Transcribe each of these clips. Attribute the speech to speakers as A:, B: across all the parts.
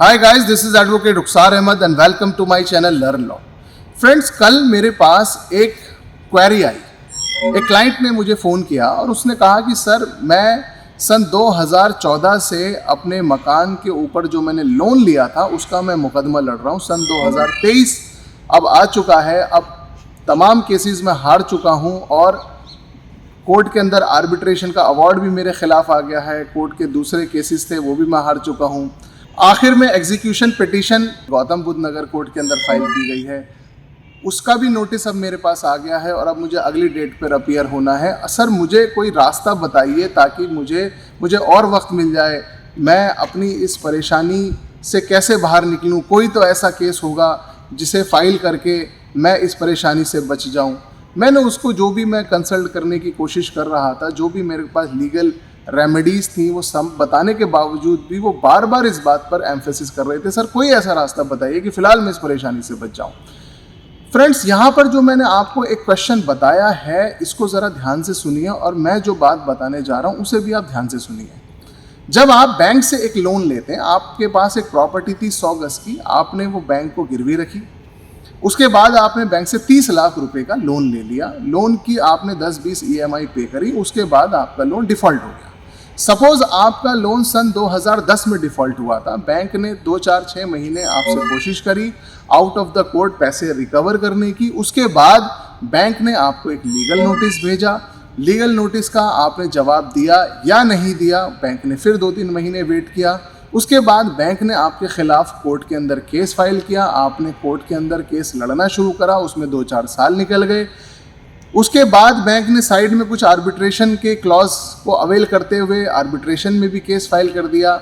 A: Hi guys, this is advocate Rukhsar Ahmad and welcome to my channel learn law. Friends, कल मेरे पास एक query आई। एक client ने मुझे फ़ोन किया और उसने कहा कि सर, मैं सन 2014 से अपने मकान के ऊपर जो मैंने लोन लिया था उसका मैं मुकदमा लड़ रहा हूँ। सन 2023 अब आ चुका है, अब तमाम केसेस में हार चुका हूँ और कोर्ट के अंदर आर्बिट्रेशन का अवार्ड भी मेरे खिलाफ आ गया है। कोर्ट के दूसरे केसेस थे वो भी मैं हार चुका हूँ। आखिर में एग्जीक्यूशन पिटीशन गौतम बुद्ध नगर कोर्ट के अंदर फाइल की गई है, उसका भी नोटिस अब मेरे पास आ गया है और अब मुझे अगली डेट पर अपीयर होना है। सर, मुझे कोई रास्ता बताइए ताकि मुझे और वक्त मिल जाए। मैं अपनी इस परेशानी से कैसे बाहर निकलूं? कोई तो ऐसा केस होगा जिसे फाइल करके मैं इस परेशानी से बच जाऊं। मैंने उसको जो भी मैं कंसल्ट करने की कोशिश कर रहा था, जो भी मेरे पास लीगल रेमेडीज़ थी, वो सब बताने के बावजूद भी वो बार बार इस बात पर एम्फेसिस कर रहे थे, सर कोई ऐसा रास्ता बताइए कि फ़िलहाल मैं इस परेशानी से बच जाऊं। फ्रेंड्स, यहाँ पर जो मैंने आपको एक क्वेश्चन बताया है, इसको ज़रा ध्यान से सुनिए और मैं जो बात बताने जा रहा हूँ उसे भी आप ध्यान से सुनिए। जब आप बैंक से एक लोन लेते हैं, आपके पास एक प्रॉपर्टी थी 100 गज की, आपने वो बैंक को गिरवी रखी। उसके बाद आपने बैंक से 30 लाख रुपए का लोन ले लिया। लोन की आपने 10-20 EMI पे करी, उसके बाद आपका लोन डिफ़ॉल्ट हो गया। सपोज आपका लोन सन 2010 में डिफ़ॉल्ट हुआ था। बैंक ने 2-4-6 महीने आपसे कोशिश करी आउट ऑफ द कोर्ट पैसे रिकवर करने की। उसके बाद बैंक ने आपको एक लीगल नोटिस भेजा। लीगल नोटिस का आपने जवाब दिया या नहीं दिया, बैंक ने फिर 2-3 महीने वेट किया। उसके बाद बैंक ने आपके खिलाफ कोर्ट के अंदर केस फाइल किया। आपने कोर्ट के अंदर केस लड़ना शुरू करा, उसमें 2-4 साल निकल गए। उसके बाद बैंक ने साइड में कुछ आर्बिट्रेशन के क्लॉज को अवेल करते हुए आर्बिट्रेशन में भी केस फाइल कर दिया।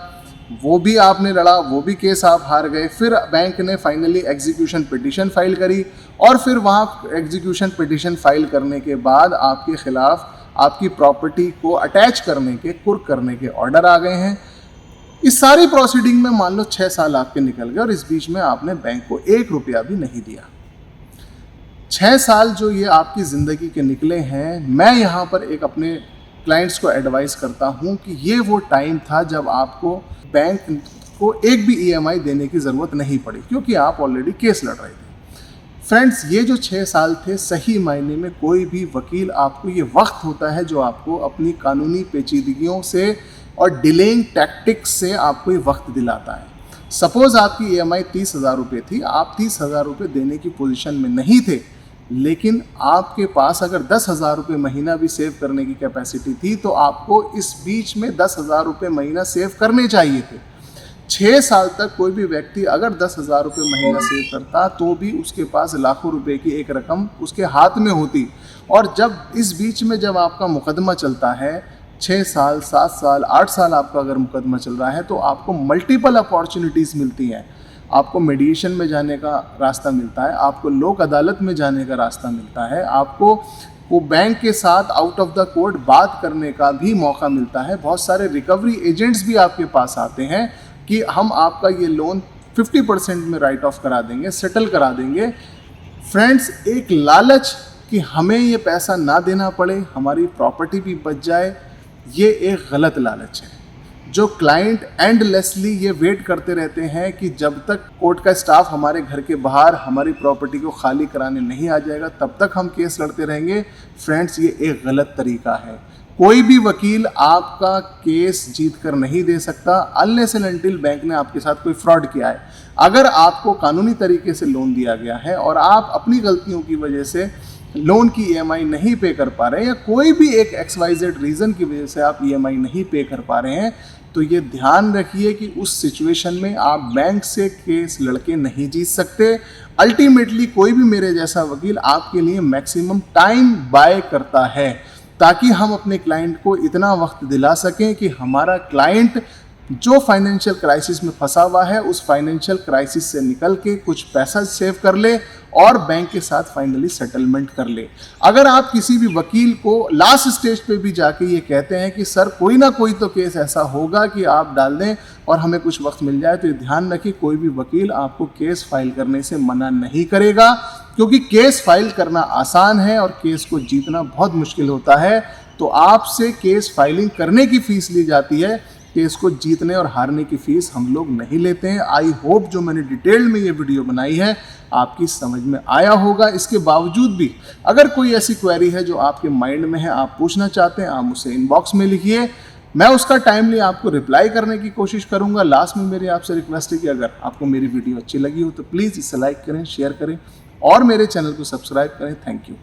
A: वो भी आपने लड़ा, वो भी केस आप हार गए। फिर बैंक ने फाइनली एग्जीक्यूशन पिटीशन फाइल करी और फिर वहाँ एग्जीक्यूशन पिटीशन फाइल करने के बाद आपके खिलाफ आपकी प्रॉपर्टी को अटैच करने के, कुर्क करने के ऑर्डर आ गए हैं। इस सारी प्रोसीडिंग में मान लो 6 साल आपके निकल गए और इस बीच में आपने बैंक को 1 रुपया भी नहीं दिया। 6 साल जो ये आपकी ज़िंदगी के निकले हैं, मैं यहाँ पर एक अपने क्लाइंट्स को एडवाइस करता हूँ कि ये वो टाइम था जब आपको बैंक को एक भी EMI देने की ज़रूरत नहीं पड़ी, क्योंकि आप ऑलरेडी केस लड़ रहे थे। फ्रेंड्स, ये जो 6 साल थे, सही मायने में कोई भी वकील आपको, ये वक्त होता है जो आपको अपनी कानूनी पेचीदगियों से और डिलेइंग टैक्टिक्स से आपको ये वक्त दिलाता है। सपोज़ आपकी EMI 30,000 रुपये थी, आप 30,000 रुपये देने की पोजीशन में नहीं थे, लेकिन आपके पास अगर 10,000 रुपये महीना भी सेव करने की कैपेसिटी थी तो आपको इस बीच में 10,000 रुपये महीना सेव करने चाहिए थे। 6 साल तक कोई भी व्यक्ति अगर 10,000 रुपये महीना सेव करता तो भी उसके पास लाखों रुपए की एक रकम उसके हाथ में होती। और जब इस बीच में जब आपका मुकदमा चलता है, 6 साल, 7 साल, 8 साल आपका अगर मुकदमा चल रहा है, तो आपको मल्टीपल अपॉर्चुनिटीज़ मिलती हैं। आपको मीडिएशन में जाने का रास्ता मिलता है, आपको लोक अदालत में जाने का रास्ता मिलता है, आपको वो बैंक के साथ आउट ऑफ द कोर्ट बात करने का भी मौका मिलता है। बहुत सारे रिकवरी एजेंट्स भी आपके पास आते हैं कि हम आपका ये लोन 50% में राइट ऑफ करा देंगे, सेटल करा देंगे। फ्रेंड्स, एक लालच कि हमें ये पैसा ना देना पड़े, हमारी प्रॉपर्टी भी बच जाए, ये एक गलत लालच है। जो क्लाइंट एंडलेसली ये वेट करते रहते हैं कि जब तक कोर्ट का स्टाफ हमारे घर के बाहर हमारी प्रॉपर्टी को खाली कराने नहीं आ जाएगा तब तक हम केस लड़ते रहेंगे। फ्रेंड्स, ये एक गलत तरीका है। कोई भी वकील आपका केस जीत कर नहीं दे सकता अनलेस एंड अनटिल बैंक ने आपके साथ कोई फ्रॉड किया है। अगर आपको कानूनी तरीके से लोन दिया गया है और आप अपनी गलतियों की वजह से लोन की EMI नहीं पे कर पा रहे हैं या कोई भी एक XYZ रीज़न की वजह से आप EMI नहीं पे कर पा रहे हैं, तो ये ध्यान रखिए कि उस सिचुएशन में आप बैंक से केस लड़के नहीं जीत सकते। अल्टीमेटली कोई भी मेरे जैसा वकील आपके लिए मैक्सिमम टाइम बाय करता है ताकि हम अपने क्लाइंट को इतना वक्त दिला सकें कि हमारा क्लाइंट जो फाइनेंशियल क्राइसिस में फंसा हुआ है उस फाइनेंशियल क्राइसिस से निकल के कुछ पैसा सेव कर ले और बैंक के साथ फाइनली सेटलमेंट कर ले। अगर आप किसी भी वकील को लास्ट स्टेज पे भी जाके ये कहते हैं कि सर कोई ना कोई तो केस ऐसा होगा कि आप डाल दें और हमें कुछ वक्त मिल जाए, तो ये ध्यान रखिए कोई भी वकील आपको केस फाइल करने से मना नहीं करेगा, क्योंकि केस फाइल करना आसान है और केस को जीतना बहुत मुश्किल होता है। तो आपसे केस फाइलिंग करने की फीस ली जाती है, कि इसको जीतने और हारने की फीस हम लोग नहीं लेते हैं। आई होप जो मैंने डिटेल में ये वीडियो बनाई है आपकी समझ में आया होगा। इसके बावजूद भी अगर कोई ऐसी क्वेरी है जो आपके माइंड में है, आप पूछना चाहते हैं, आप मुझसे इनबॉक्स में लिखिए, मैं उसका टाइमली आपको रिप्लाई करने की कोशिश करूंगा। लास्ट में मेरी आपसे रिक्वेस्ट है कि अगर आपको मेरी वीडियो अच्छी लगी हो तो प्लीज़ इसे लाइक करें, शेयर करें और मेरे चैनल को सब्सक्राइब करें। Thank you.